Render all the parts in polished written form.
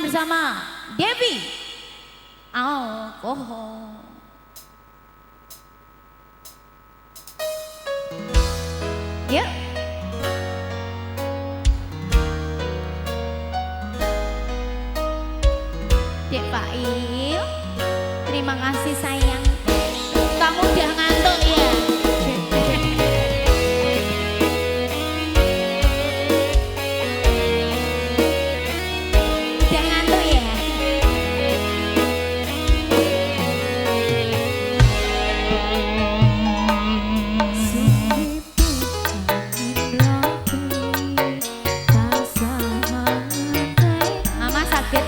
bersama Devi Alkohol. Yuk. Dek Pak Il, terima kasih sayang. Kamu udah ngantuk ya? Udah ngantuk ya? Mama sakit.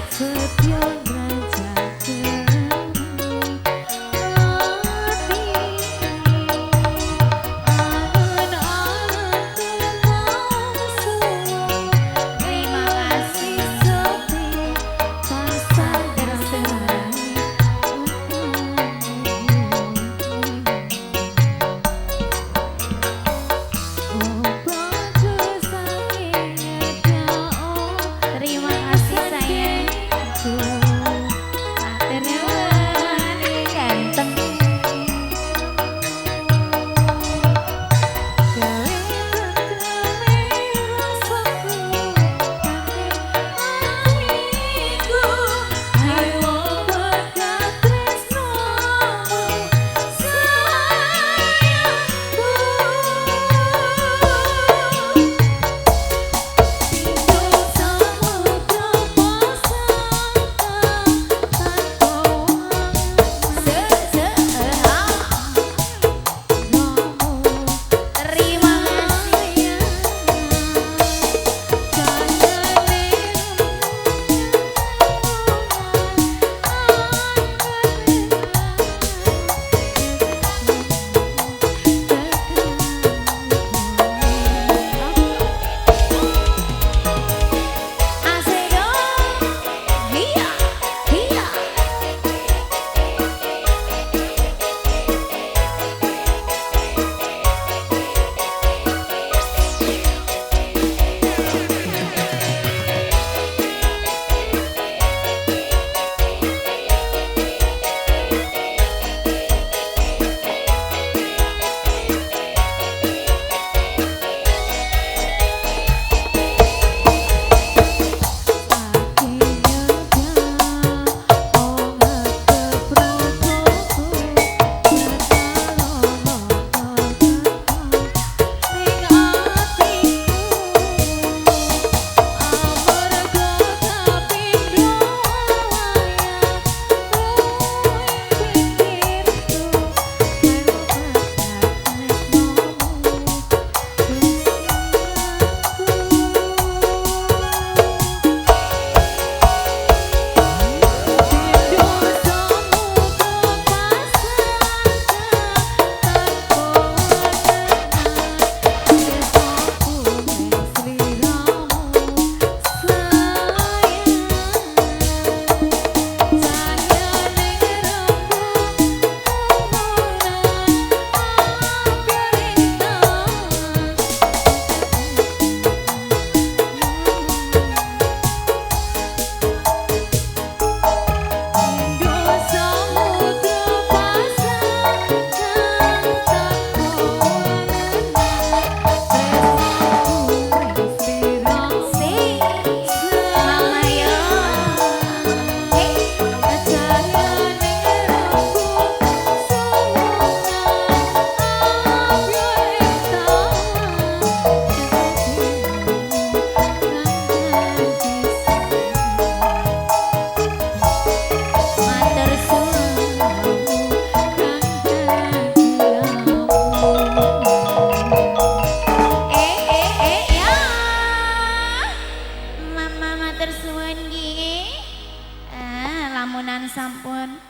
Sampun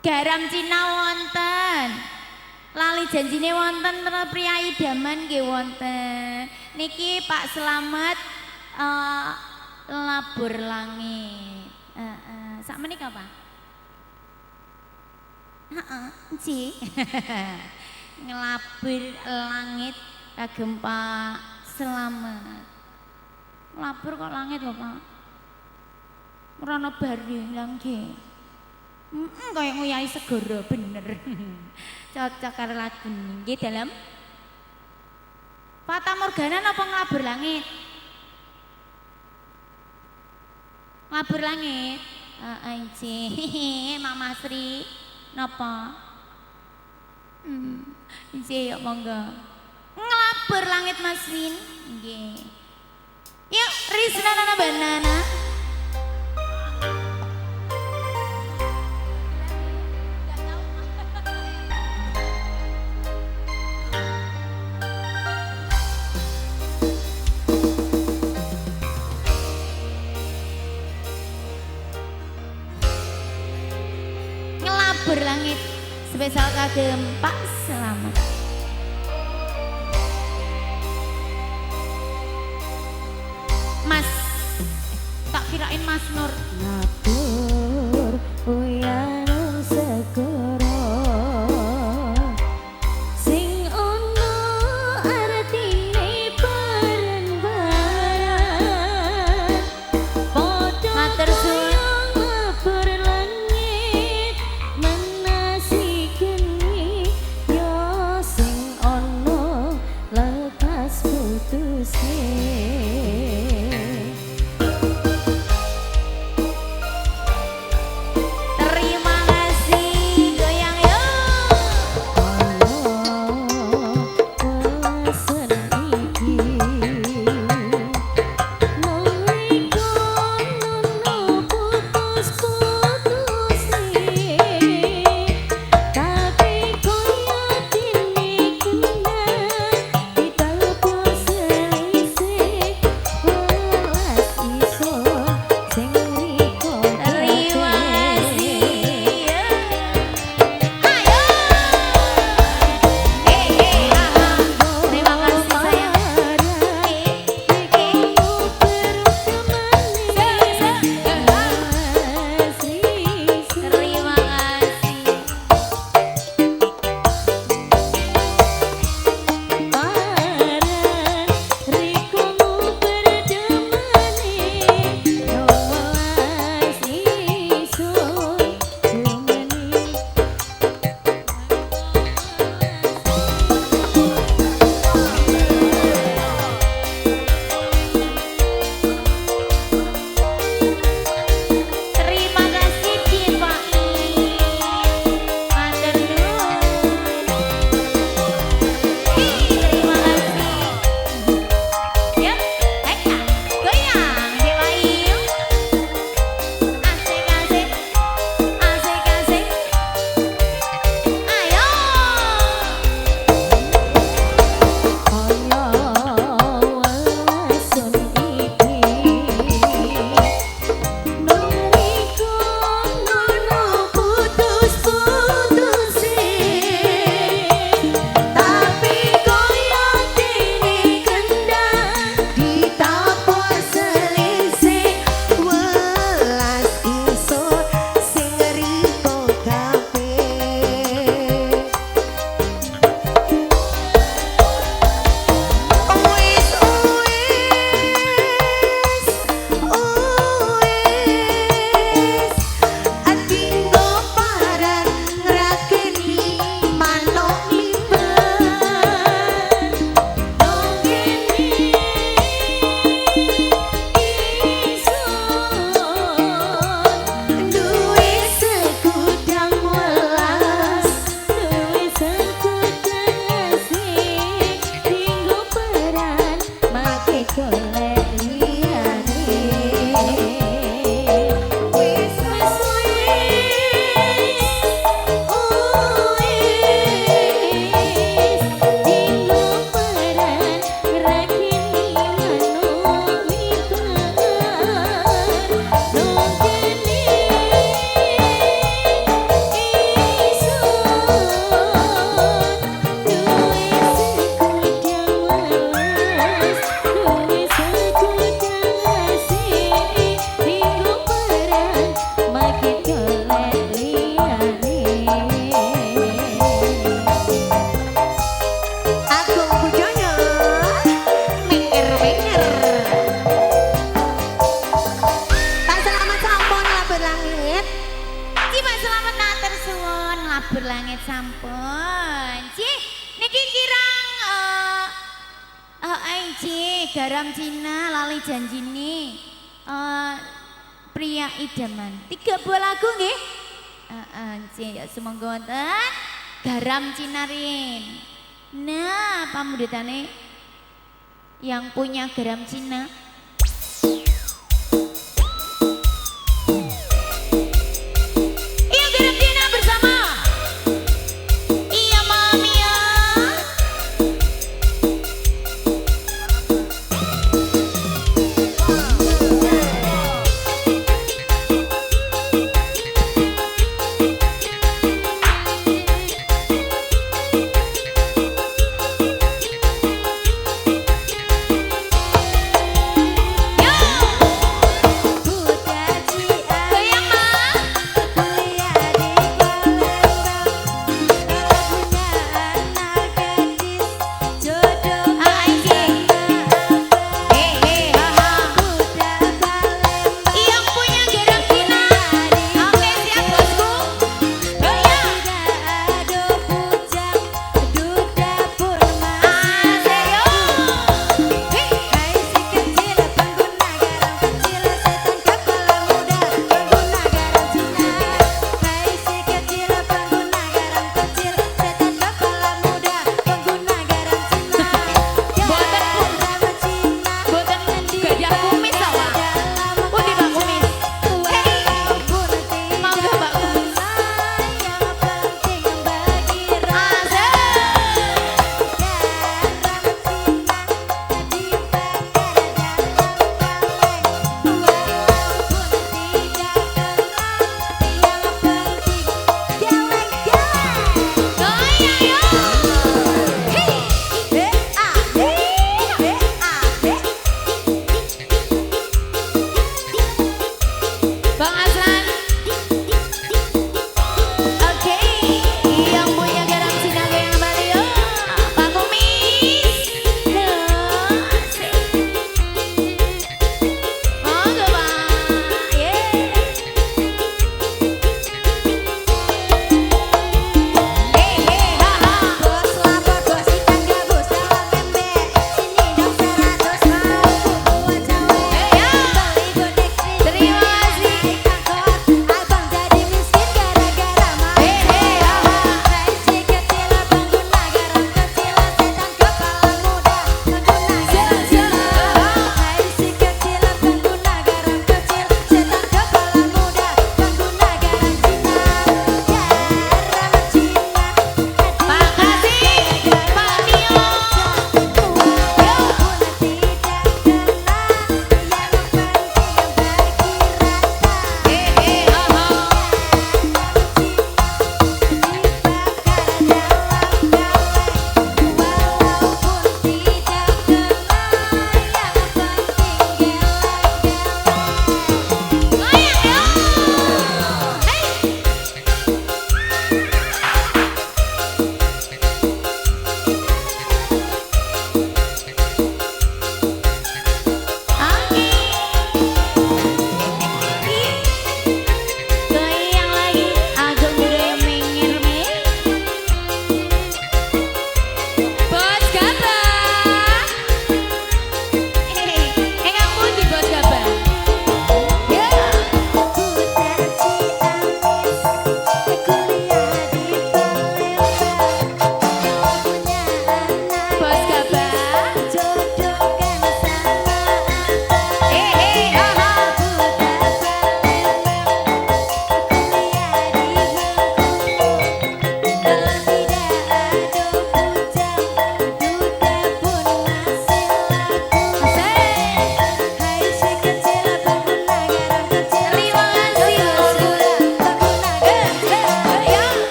garam Cina wonten, lali janjine wonten terus priyayi daman nggih wonten. Niki Pak Slamet labur langit. Sak menika Pak? Heeh, nggih. Ngelabur langit kagem Pak Slamet. Labur kok langit lho Pak. Rono bareng nggih. Kayak nguyai segara bener. Cocok karo lagu nggih dalam Fata Morgana napa nglabur langit? Nglabur langit. Heeh, Mama Sri napa? Nggih, monggo. Nglabur langit Mas Win. Nggih. Yuk, Rizna Nana Banana. Ngelabur langit spesial kagem Pak Selamat. Mas, tak kirain Mas Nur. Nabur uyanung segoro sing ono artine bareng-bareng padha Matur suwun. nabur langit menasikeni yo sing ono lekas putusne. Terima kasih goyang yuk. Terima kasih. Ayo. Terima kasih sayang. Terima kasih. Terima kasih Pak Matur nuwun. Terima kasih. Yuk, ayo goyang Dewa Iyu. Asik asik. Asik asik. Ayo. Tak selamat sama Ci, garam Cina lali janjine. Pria idaman. 3 buah lagu nggih? Ci, ya sumangga wonten garam Cina rin. Nah, pamudutane yang punya garam Cina. Iya garam Cina bersama. Iya mami ya.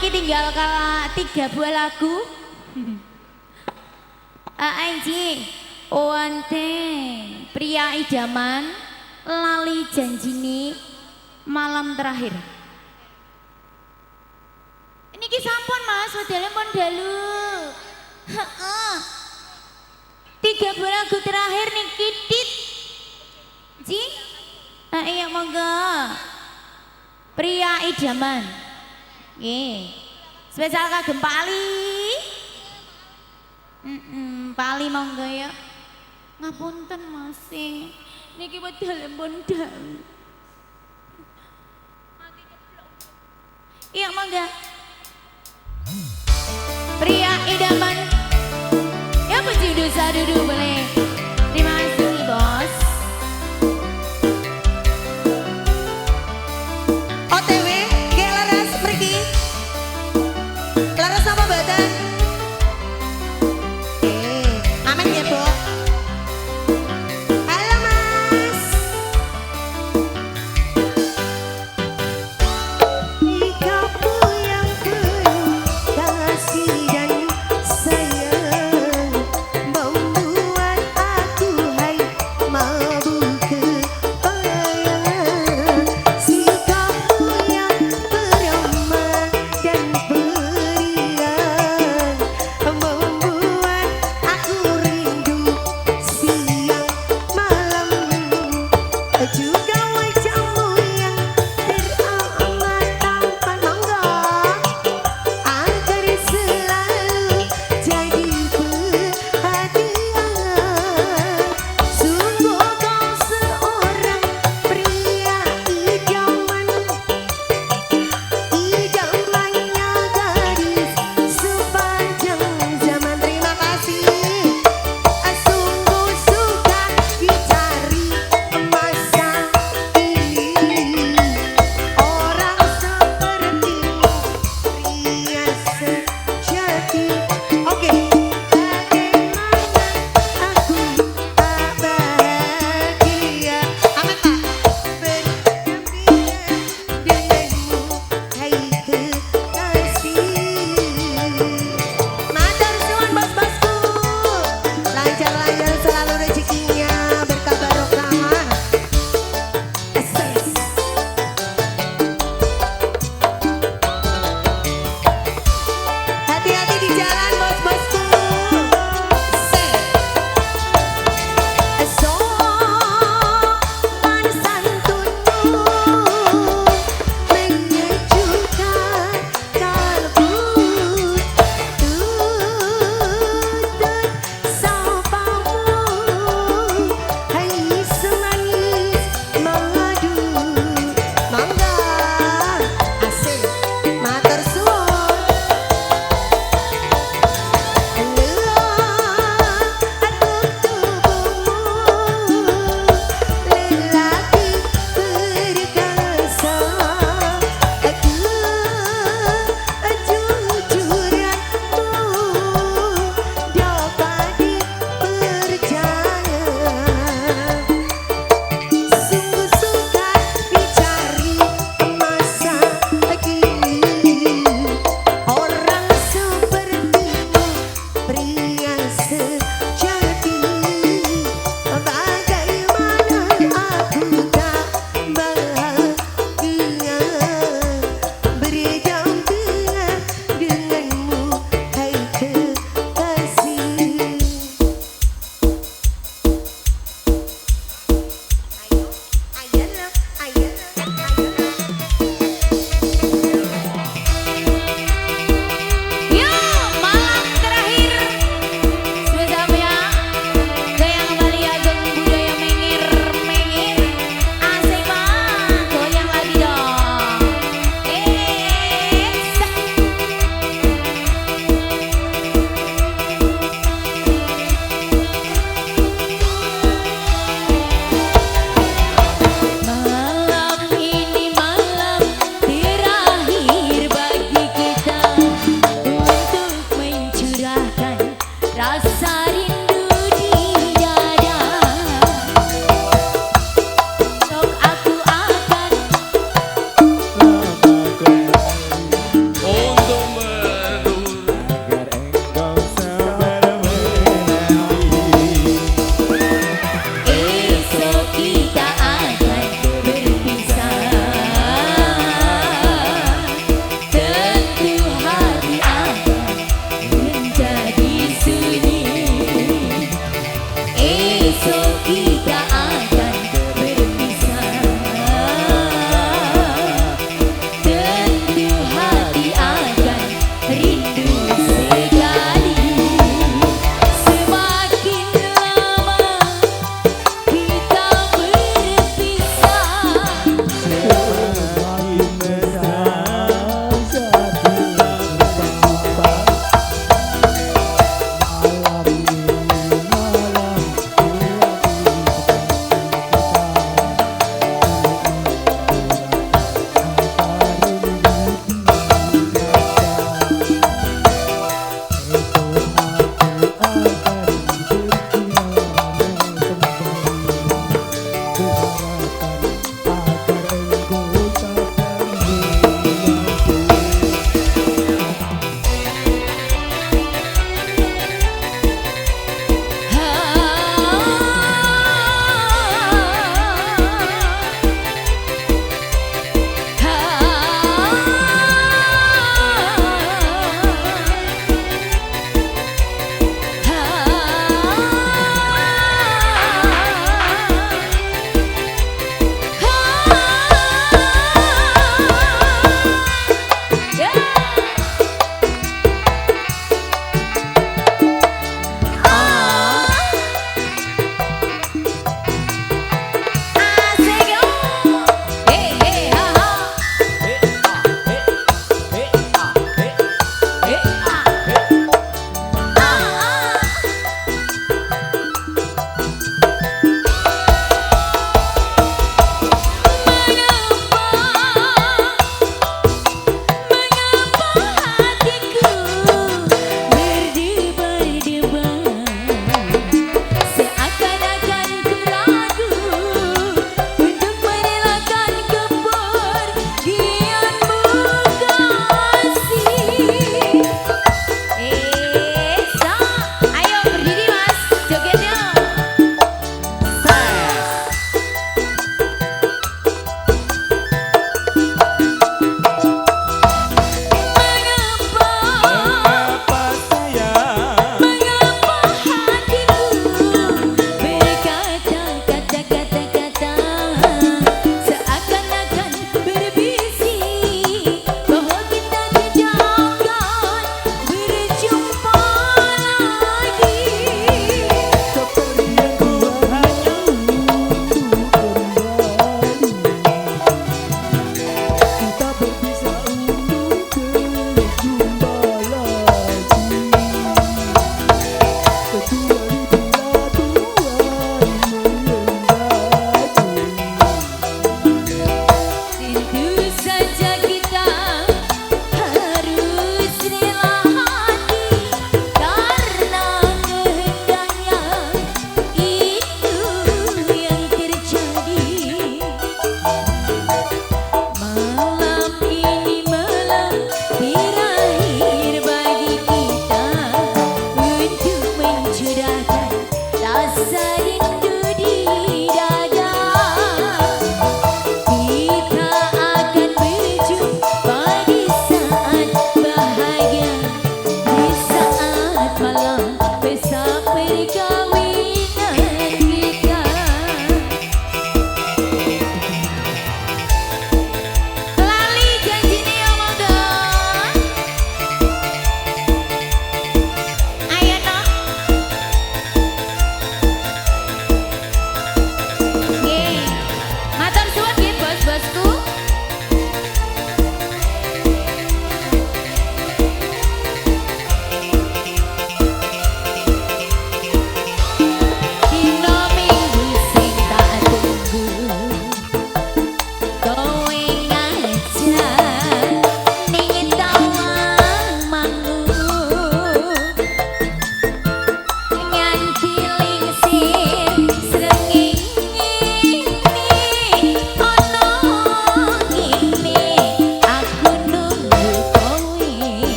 niki tinggal kala 3 buah lagu. Anji, wonten pria idaman lali janjini malam terakhir. Niki sampun Mas, wedale pun dalu. Heeh. 3 buah lagu terakhir niki tit. Ji? Iya monggo. Pria idaman. Nggih. Spesial kagem Pak Ali. Pak Ali monggo ya. Ngapunten Mas. Niki wedal pun dalu. Iya monggo. Pria idaman. Ya puji dosa dulu boleh. Terima kasih bos. OTW, kayak laras pergi. Laras apa badan? Aman ya, Bo? Halo, Mas. Kamu yang penuh kasih dan sayang membuat aku hai mabuk kebayang. Si kamu yang beramah dan berian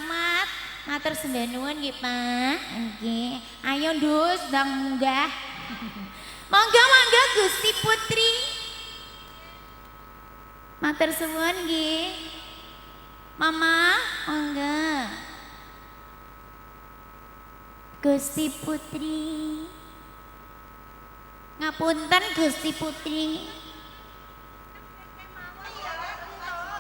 selamat. Matur sembah nuwun nggih, Pak. Nggih. Ayo Dus, ndang munggah. Monggo Gusti Putri. Matur suwun nggih. Mama, monggo. Gusti Putri. Ngapunten Gusti Putri.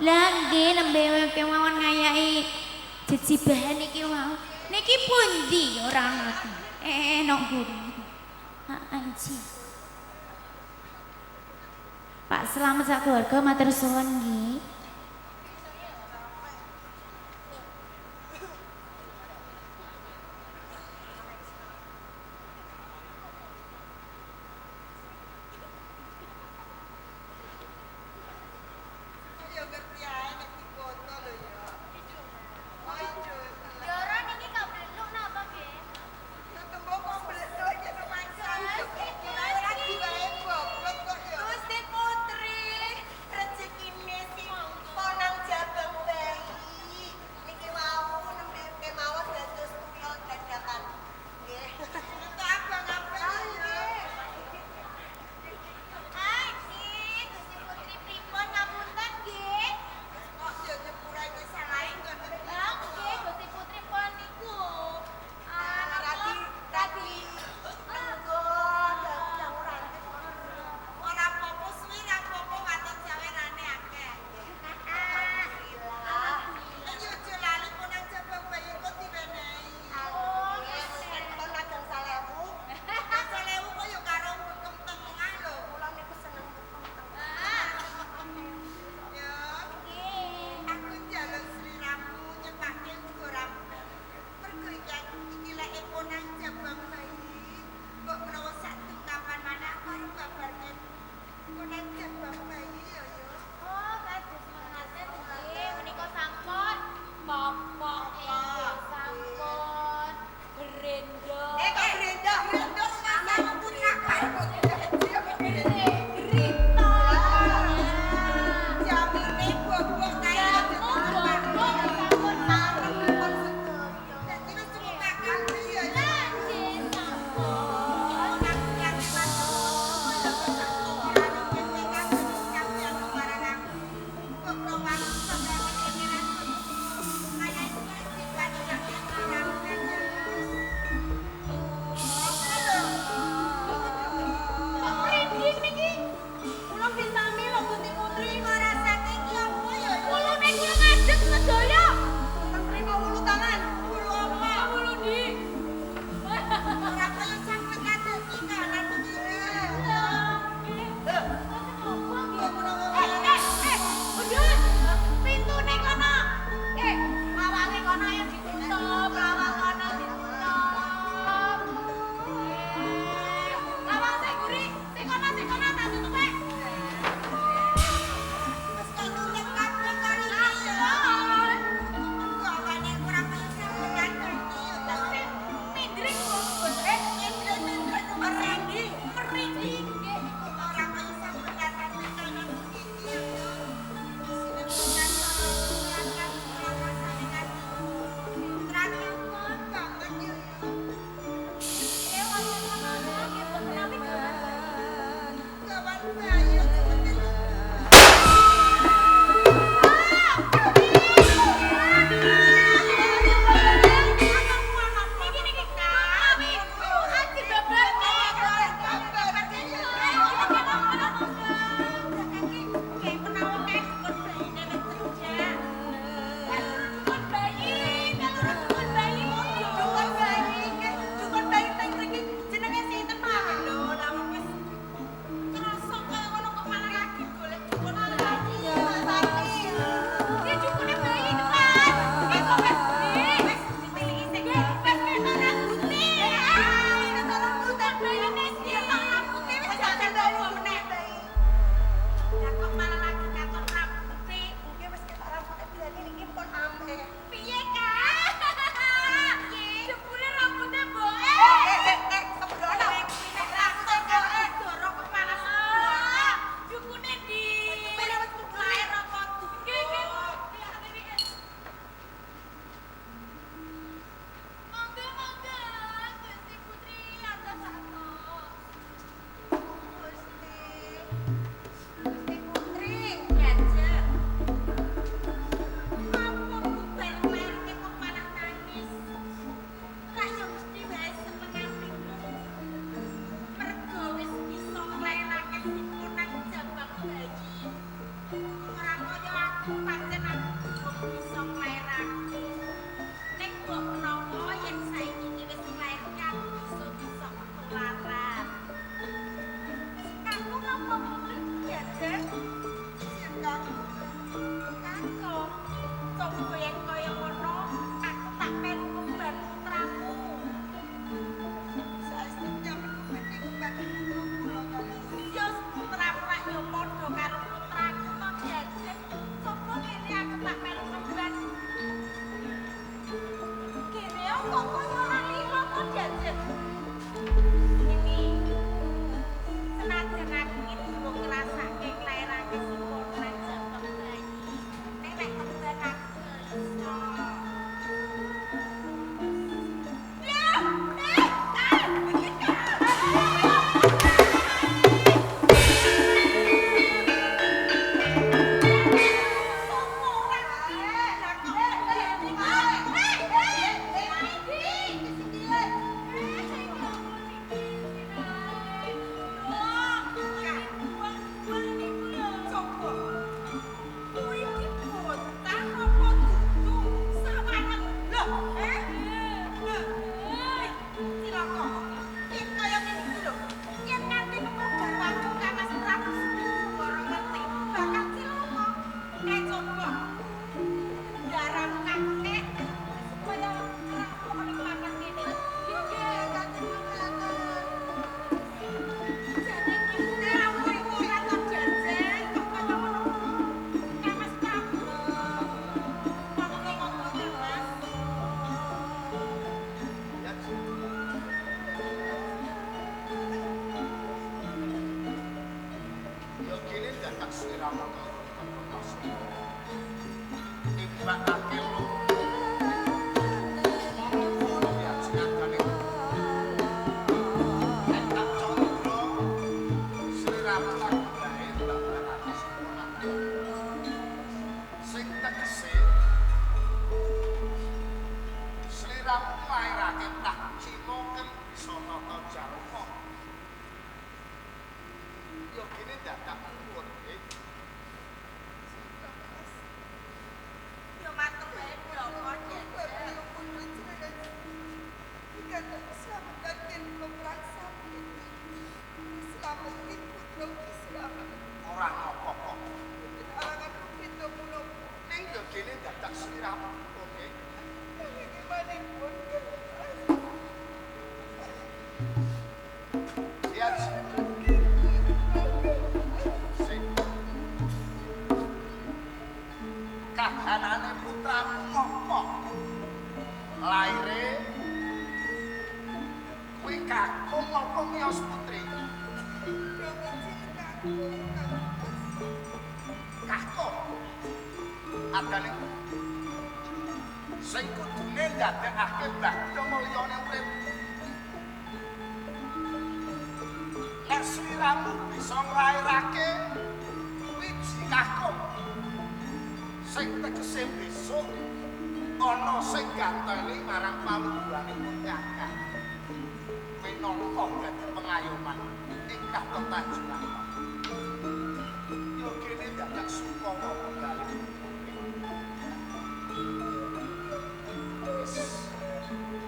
Lah nggih nembe kemawon ngayahi jejibahan iki wau. Niki pundi ora ngerti. Enak guru. Anji. Pak selamat sak keluarga matur suwun nggih. sliramu timbakake lu mono ya jenengane nek tak condro sliramu bae babarake semono sing tegese sliramu lairake tak cimoken bisa nata jarfa yo kene dadak nuwun Yo matur wae bloko ora napa kok ning yo kene dadak sliramu oke lihat sing kahanane putramu apa laire kuwi kakung apa miyos putri kakung adane sing kudune ndadekake bagya mulyane urip nek sliramu bisa nglairake wiji kakung sing tegese besok ana sing ganteni marang palubuhane kakang minangka dadi pengayoman ing katontanjuran yo kene dadak suka wong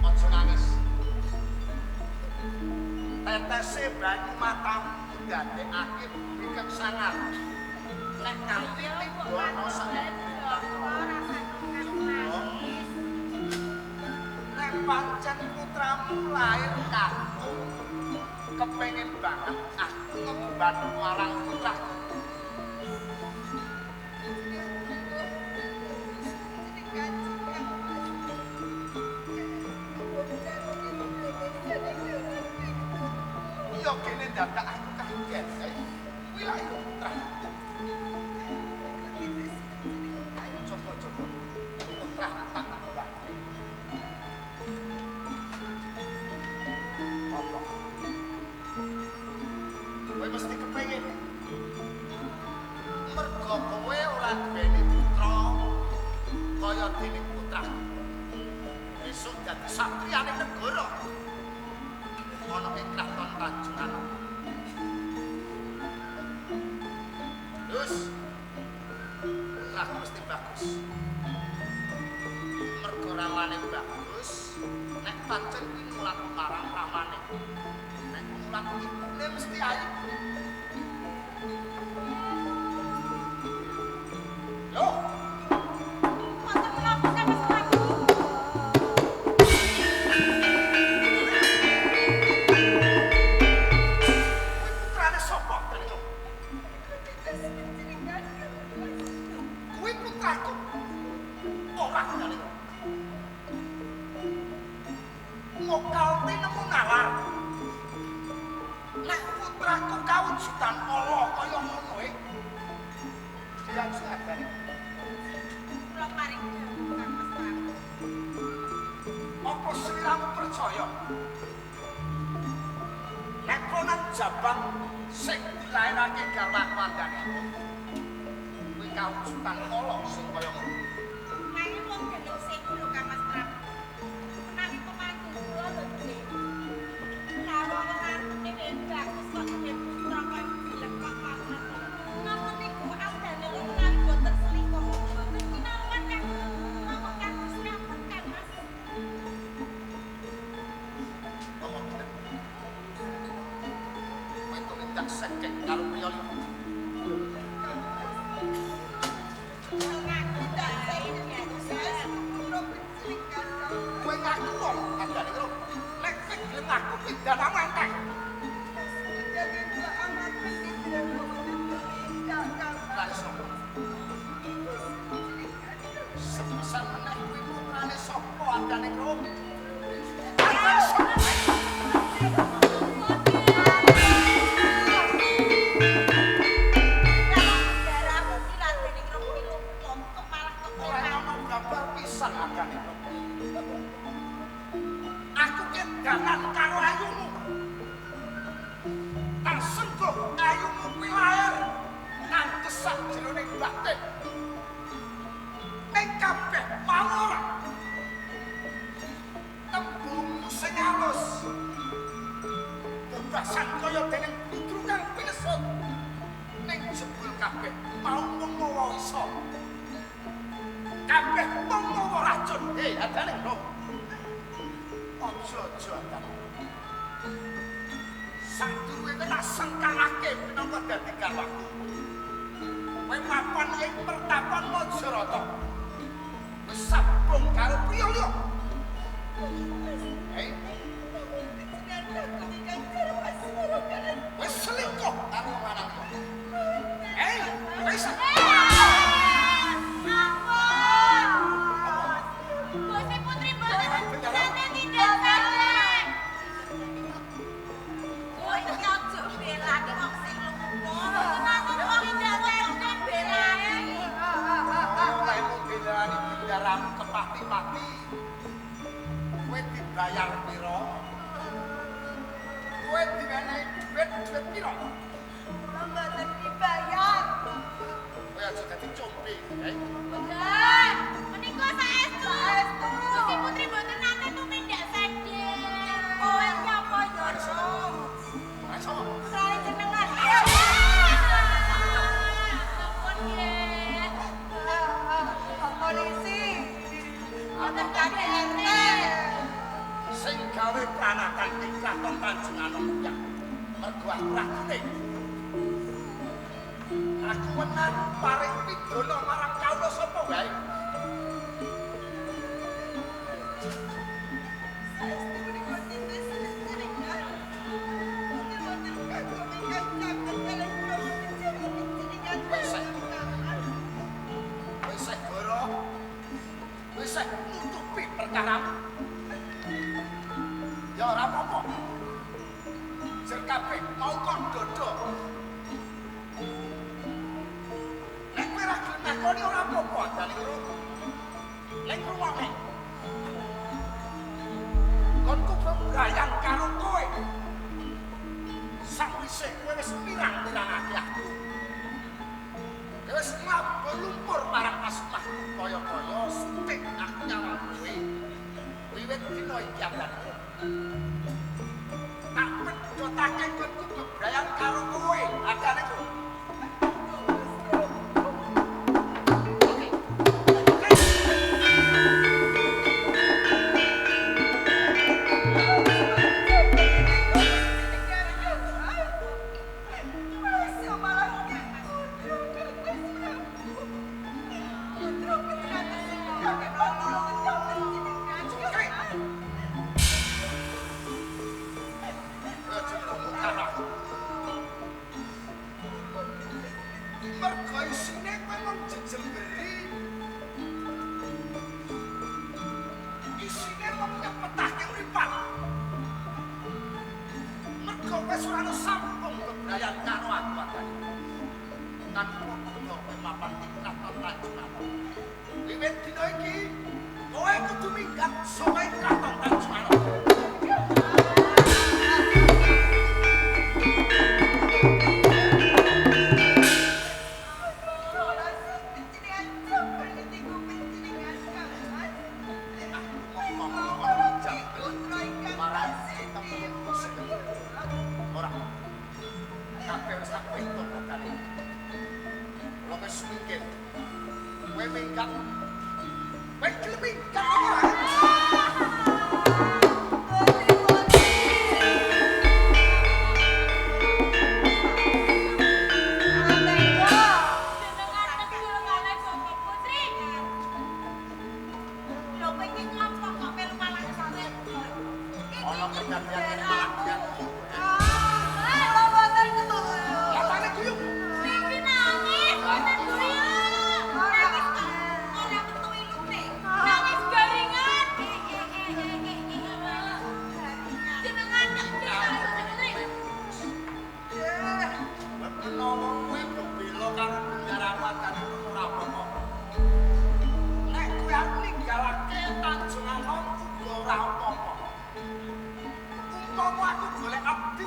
aja nangis tetese banyu matamu ndadekake bikek sangat nek nganti ana sak nek pancen putramu lair kakung kepengin banget aku ngemban marang putraku yo kene dadak aku kaget kuwi lha iku putra ayo coba putra tak tambah apa kowe mesti kepengin mergo kowe ora duweni putra kaya dene putra besok dadi satriyane negara ana ing kraton Tanjungan. Terus putraku mesti bagus. Mergo ramane bagus, nek pancen kuwi nulat marang ramane. Nek nulat ibune mesti ayu. Loh, Mokalti nemu nalar. Nek putraku kawujudan ala kaya ngono dia sadar. kula paring dawuh Kang Mas Prabu. Apa sliramu percaya? Nek konan jabang sing dilairake garwaku andane kuwi kawujudan ala sing kaya ngono. Nanging wong gendeng sewu lho Kang Mas Prabu. Menawi pemandu kula lho Dek. Lawa wong dhewe bagus kok dhewe putra kok dilek kok papat. Napa niku awdane kok menawi boten selingkuh. Boten kinawan Kang. Napa Kang sampun Kang Mas. Kowe tumindak sekek karo priya liya. Ngaku dak saiki ya. Kowe ngaku kok andane lho. Nek kowe gelem ngaku pindah nang angkat. Lah iso. Sepisan meneh kuwi putrane sapa andane lho. Darah bebanan karo ayumu. Nang sengguh ayumu kuwi lair nang kesak jroning batin. Ning kabeh mau ora. Tembungmu sing alus. Bebasan kaya dening putra kang pinesut. Ning jebul kabeh mau mawa iso. Kabeh mawa racun. Adane lho. Aja adane. Sadurunge kowe tak sengkangake minangka dadi garwaku. Kowe mapan ing pertapan Majarata. Wis sampung karo priya liya. Wis selingkuh karo lanang. Wis Bose Putri mboten nate tidak salah. Kowe iki aja belani wong sing lumpuh. Tenan wong tidak salah belae. Kowe belani bendaramu kepati-pati. Kowe dibayar pira? Kowe diwenehi duit pira? Kula mboten dibayar. Kowe aja dadi combe, Bener. Menika saestu. Bose Putri mboten nate tumindak sadar. Kowe nyapa ya? Ayo. Saya jenengan. Sampun nggih. Polisi. Wonten KDRT. Sing gawe pranakan ing Kraton Tanjung Anom ya. Mergo aku rakune. Aku menan paring pidana marang kawula sapa wae. Wis goro. Wis nutupi perkaramu. Ya ora apa-apa. Jer kabeh mau kok dodo. Nek kowe ra gelem nakoni ora apa-apa, dadi lho. Nek ruwame. Konku bebrayan karo kowe. Sakwise kowe wis pirang-pirangake aku. Kowe wis mabur lumpur marang asmah kaya-kaya sutik aku nyawang kowe. Wiwit dina iki adanku. Tak pedhotake konku bebrayan karo kowe, adane kowe. Mergo isine kowe mung jejemberi. Isine mung nyepetake uripan. Mergo wis ora ana sambung bebrayan karo aku adane. Tanpa guna kowe mapan ing Kraton Tanjung Anom. Wiwit dina iki kowe kudu minggat saka ing Kraton Tanjung Anom.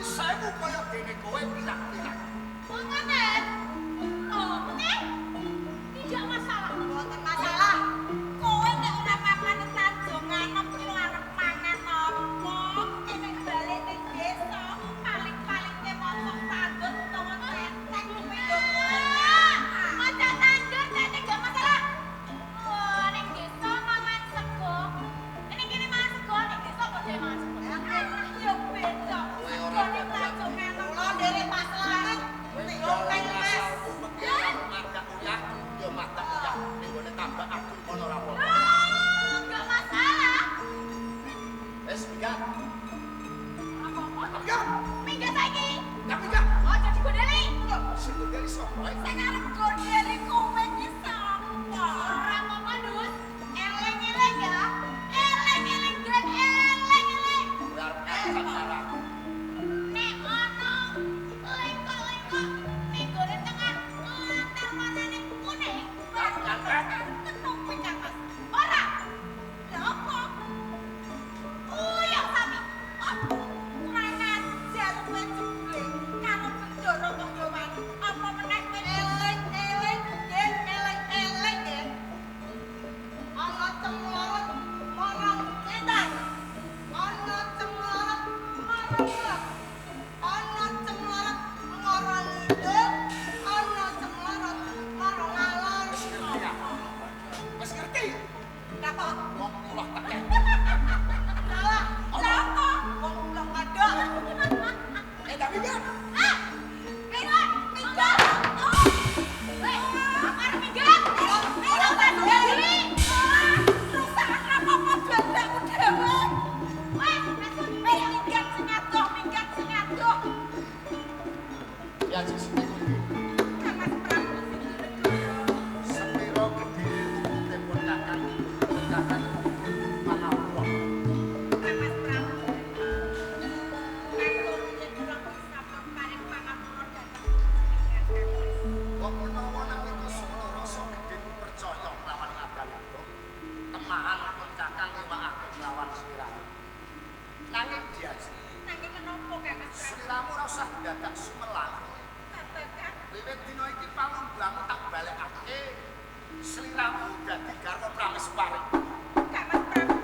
sewu kaya dene kowe pirang-pirang. Oh, ngoten. Oh, nih. Tidak masalah. Mboten masalah. Kowe nek ora makan tanjongan opo arep mangan apa? Nek balik ning desa paling-paling ke mosok tandur utawa tenteng kuwi lho. Maca tandur nek gak masalah. Oh, ning desa mangan sego. Ning kene mangan sego, ning desa kok dhewe mangan sego. Yo beda. Sego ning tanjongan kula nderek masalah. Nek open Mas. Mata uyah, yo mata uyah. Ning ngene tambah agung kono ora apa. Gak masalah. Wis minggat. Apa-apa. Minggat. Minggat saiki. Ya minggat. Ojo digodeli. Sing dari sapa? Sing arep godeli kowe iki sapa? Ora apa-apa, Dus. Eleng-eleng ya. Eleng-eleng dan eleng-eleng. Kowe arep angkat arah. Nek ono lengkok-lengkok ning gone tengah lantar manane kuning. Tenung pinggang Mas. Ora. Lha apa? Uyah sapi. Kurang ajar kowe jebule karo bendoro kok yoman. Apa meneh kowe eleng-eleng, yen eleng-eleng yen. Ana cemlorot marang edan. Ana cemlorot marang lor. Ana cemlorot marang idul. Ana cemlorot marang alor. Wis ngerti ya? Wis ngerti. Napa? Wong ulah tekeh. Salah. Napa? Wong ulah madok. Tak minggat. Ah! Minggat! Minggat! Oh! Weh, arep minggat! Ayo tak dhewe. Rusak apa-apa dandakmu dhewe. Weh, minggat sing adoh, minggat sing adoh. Ya sing kuwi. Kan Mas Prabu Sepiro gedhe tempon kakang. Kakang manapa? Kan Mas Prabu. Kantor yen kula bisa paring pangapura dhateng Kok menawa nang iku sono rasa gedhe percaya lawan adan itu. Temahan pun kakang iwakake lawan sliramu. Nanging diaji, nanging menapa Kang Mas Prabu? sliramu ora usah dadak sumelang. Katakan Wiwit dina iki pamunggamu tak balekake. Sliramu dadi garwa prameswari. Kang Mas Prabu.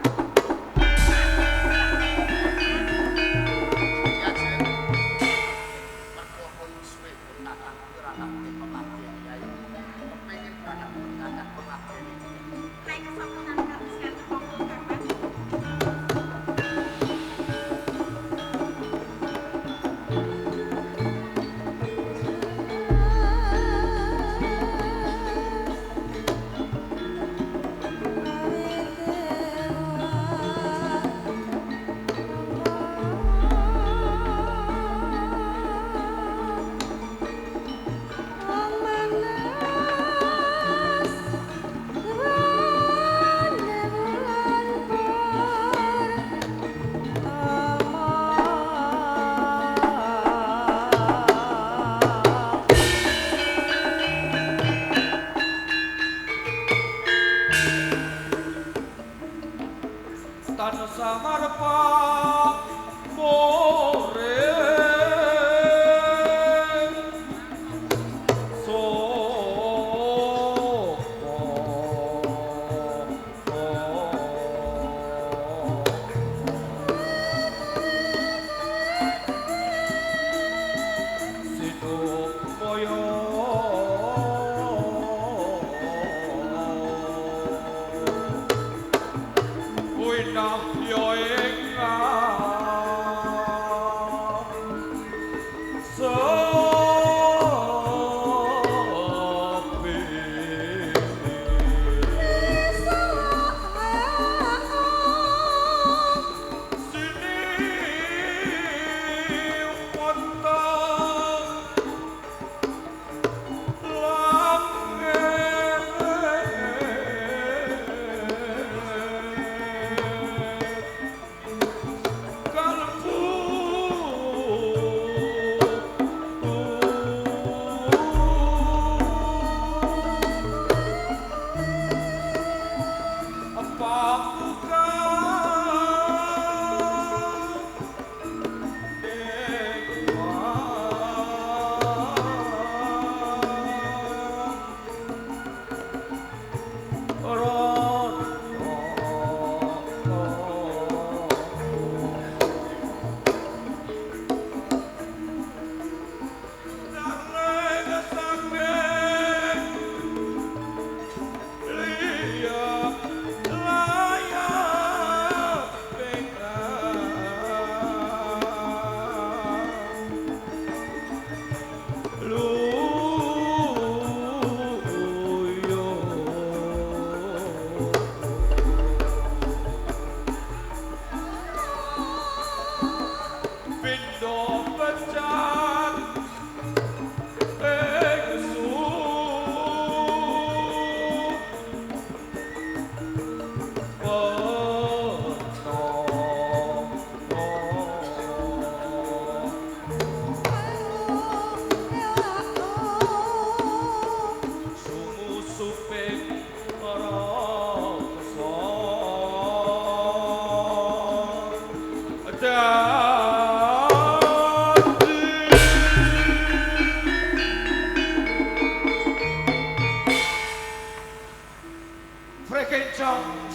Diaji. Mergo pun suwe kakang ora ngerti pengabdian yai. Kepengin banget kakang pengabdian iki. Nek kesopanan kapisan apa Kang Mas? Tansah marpa more Winah yo ing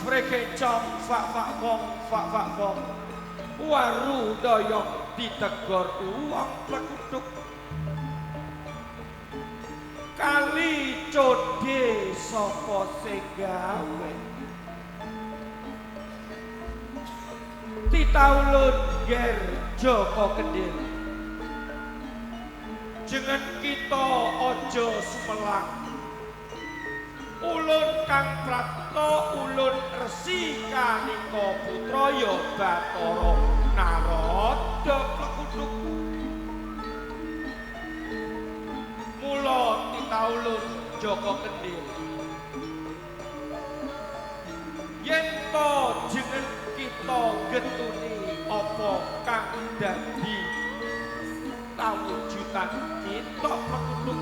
Frekencong, fak wong, waru doyong ditegor uang plekuduk. Kali code sapa sing gawe. Titaulun ger Joko Kendil. Jeneng kita aja sumelang. Ulun Kang Prapto, ulun Resi Kanika Putra ya Bathara Narada plekuduk. Mula titaulun Joko Kendil. Yen to jeneng kita getuni apa kang dadi tawujudan kita plekuduk.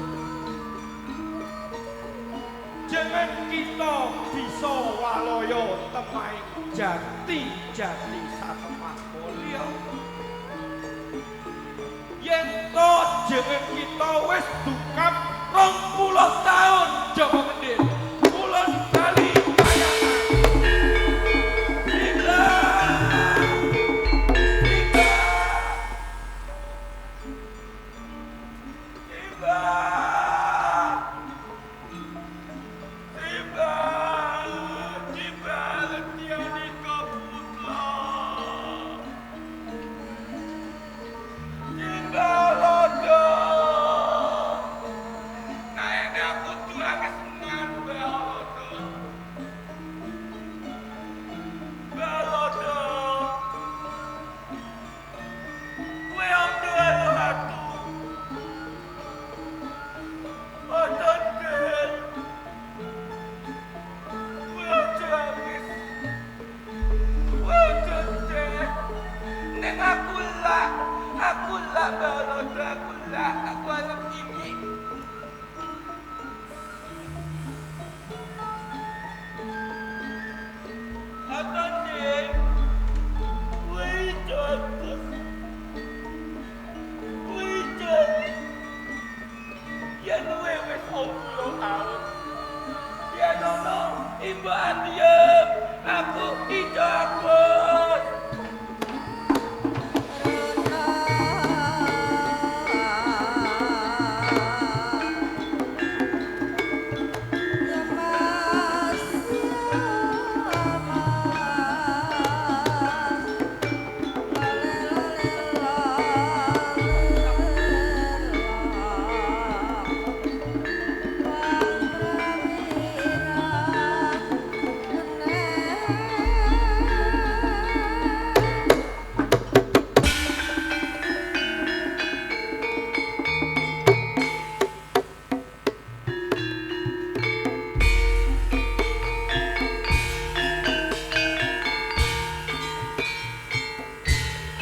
Jeneng kita bisa walaya temaing jati satemah mulya. Yen to jeneng kita wis dukap 20 taun